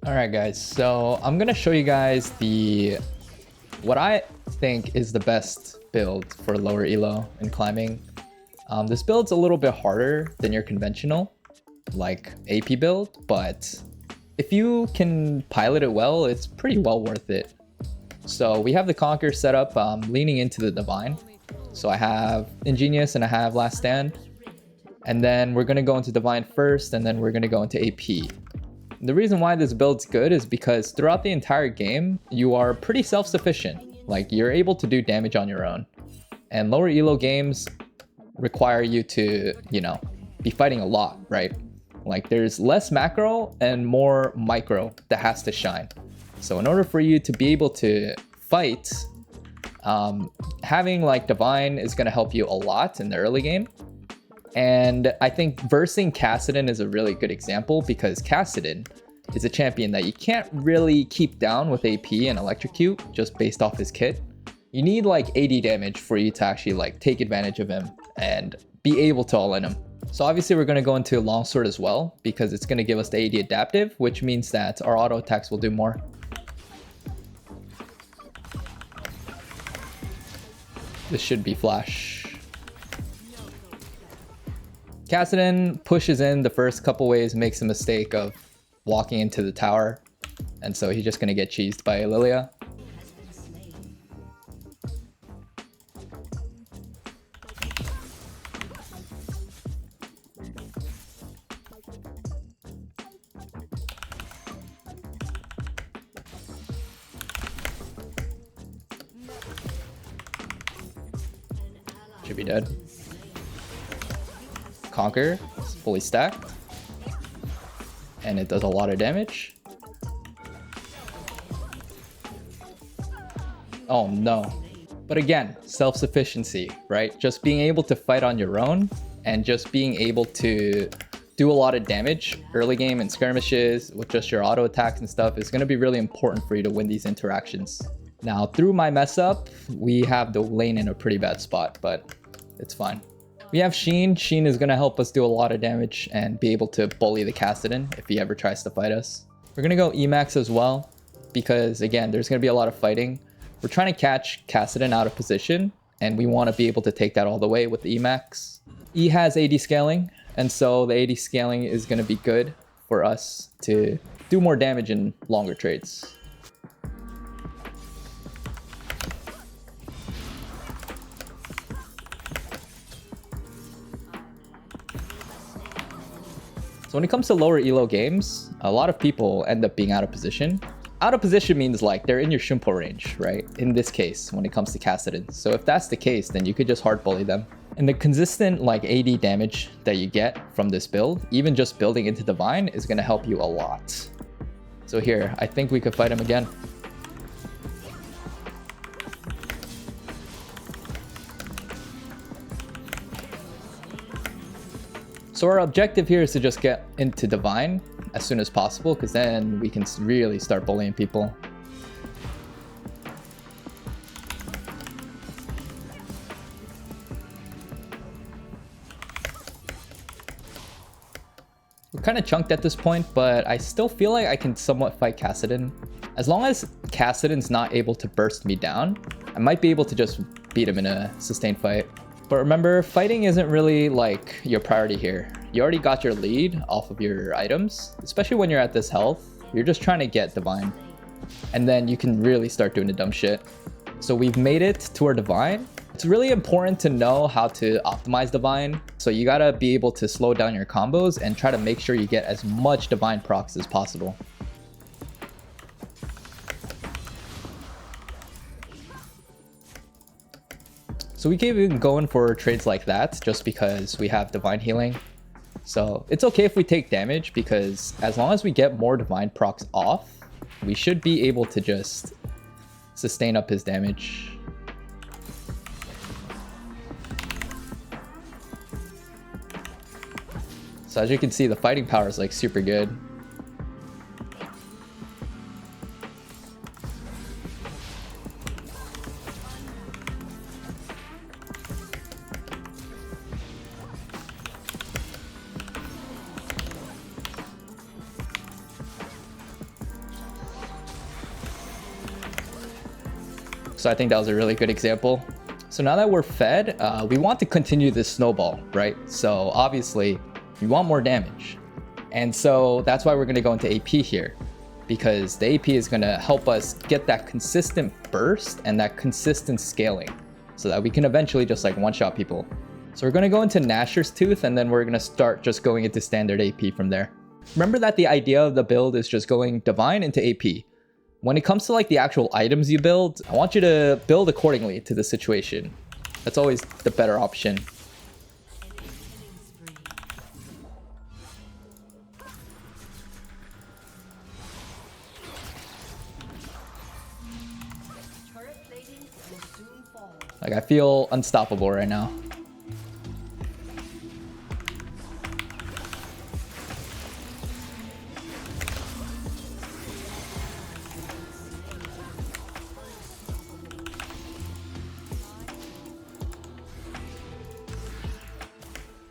Alright guys, so I'm gonna show you guys what I think is the best build for lower elo and climbing. This build's a little bit harder than your conventional like AP build, but if you can pilot it well, it's pretty well worth it. So we have the Conquer set up leaning into the Divine. So I have Ingenious and I have Last Stand. And then we're gonna go into Divine first, and then we're gonna go into AP. The reason why this build's good is because throughout the entire game, you are pretty self-sufficient. Like, you're able to do damage on your own. And lower elo games require you to, be fighting a lot, right? Like, there's less macro and more micro that has to shine. So in order for you to be able to fight, having like Divine is gonna help you a lot in the early game. And I think versing Kassadin is a really good example, because Kassadin is a champion that you can't really keep down with AP and Electrocute just based off his kit. You need like 80 damage for you to actually like take advantage of him and be able to all in him. So obviously we're going to go into Longsword as well, because it's going to give us the 80 adaptive, which means that our auto attacks will do more. This should be flash. Kassadin pushes in the first couple waves, makes a mistake of walking into the tower, and so he's just gonna get cheesed by Lilia. Should be dead. Conquer is fully stacked, and it does a lot of damage. Oh no. But again, self-sufficiency, right? Just being able to fight on your own and just being able to do a lot of damage early game and skirmishes with just your auto attacks and stuff is going to be really important for you to win these interactions. Now, through my mess up, we have the lane in a pretty bad spot, but it's fine. We have Sheen. Sheen is going to help us do a lot of damage and be able to bully the Kassadin if he ever tries to fight us. We're going to go Emax as well, because again, there's going to be a lot of fighting. We're trying to catch Kassadin out of position, and we want to be able to take that all the way with the Emax. E has AD scaling, and so the AD scaling is going to be good for us to do more damage in longer trades. So when it comes to lower elo games, a lot of people end up being out of position. Out of position means like they're in your Shumpo range, right? In this case, when it comes to Kassadin. So if that's the case, then you could just hard bully them. And the consistent like AD damage that you get from this build, even just building into Divine, is going to help you a lot. So here, I think we could fight him again. So our objective here is to just get into Divine as soon as possible, because then we can really start bullying people. We're kind of chunked at this point, but I still feel like I can somewhat fight Kassadin. As long as Kassadin's not able to burst me down, I might be able to just beat him in a sustained fight. But remember, fighting isn't really like your priority here. You already got your lead off of your items, especially when you're at this health. You're just trying to get Divine, and then you can really start doing the dumb shit. So we've made it to our Divine. It's really important to know how to optimize Divine. So you gotta be able to slow down your combos and try to make sure you get as much Divine procs as possible. So we keep even going for trades like that just because we have Divine healing. So it's okay if we take damage, because as long as we get more Divine procs off, we should be able to just sustain up his damage. So as you can see, the fighting power is like super good. So I think that was a really good example. So now that we're fed, we want to continue this snowball, right? So obviously, we want more damage. And so that's why we're going to go into AP here, because the AP is going to help us get that consistent burst and that consistent scaling so that we can eventually just like one-shot people. So we're going to go into Gnasher's Tooth, and then we're going to start just going into standard AP from there. Remember that the idea of the build is just going Divine into AP. When it comes to like the actual items you build, I want you to build accordingly to the situation. That's always the better option. Like, I feel unstoppable right now.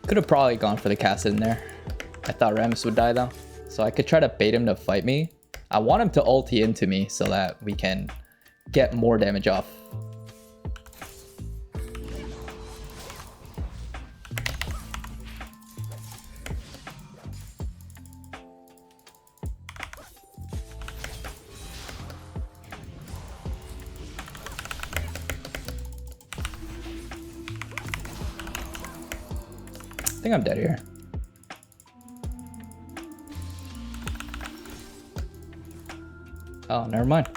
Could have probably gone for the cast in there. I thought Rammus would die though. So I could try to bait him to fight me. I want him to ulti into me so that we can get more damage off. I think I'm dead here. Oh, never mind.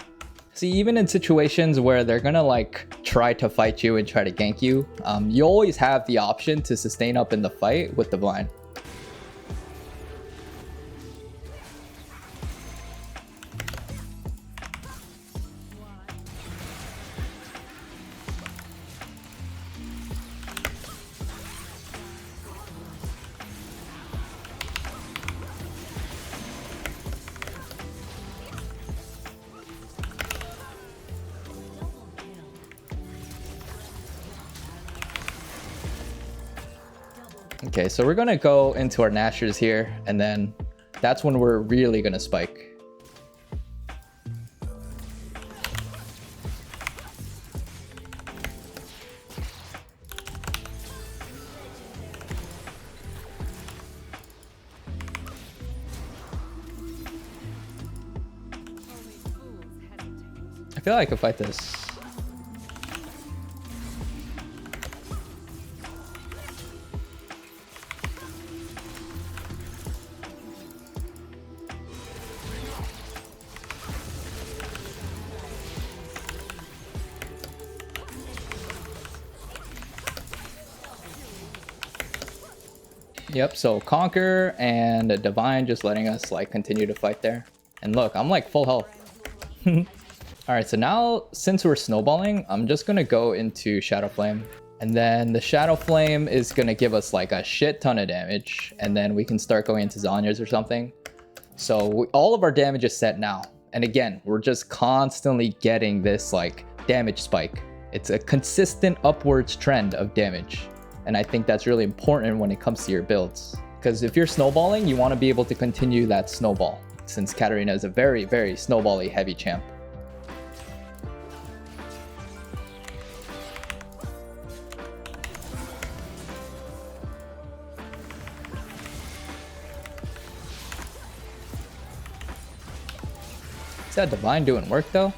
See, even in situations where they're gonna like try to fight you and try to gank you, you always have the option to sustain up in the fight with Divine. Okay, so we're gonna go into our Gnashers here, and then that's when we're really gonna spike. I feel like I could fight this. Yep, so Conquer and a Divine just letting us like continue to fight there. And look, I'm like full health. Alright, so now since we're snowballing, I'm just gonna go into Shadow Flame. And then the Shadow Flame is gonna give us like a shit ton of damage. And then we can start going into Zhonya's or something. So all of our damage is set now. And again, we're just constantly getting this like damage spike. It's a consistent upwards trend of damage. And I think that's really important when it comes to your builds. Because if you're snowballing, you want to be able to continue that snowball, since Katarina is a very, very snowball-y heavy champ. Is that Divine doing work though?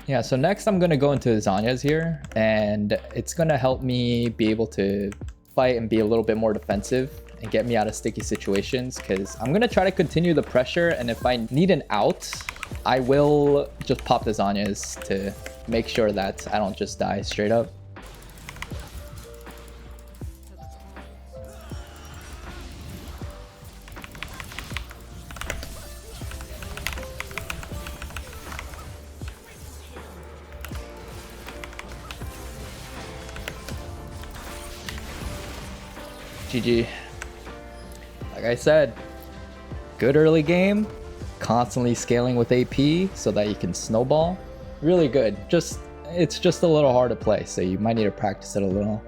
Yeah, so next I'm going to go into Zhonya's here, and it's going to help me be able to fight and be a little bit more defensive and get me out of sticky situations, because I'm going to try to continue the pressure, and if I need an out, I will just pop the Zhonya's to make sure that I don't just die straight up. GG. Like I said, good early game, constantly scaling with AP so that you can snowball. Really good. It's just a little hard to play, so you might need to practice it a little.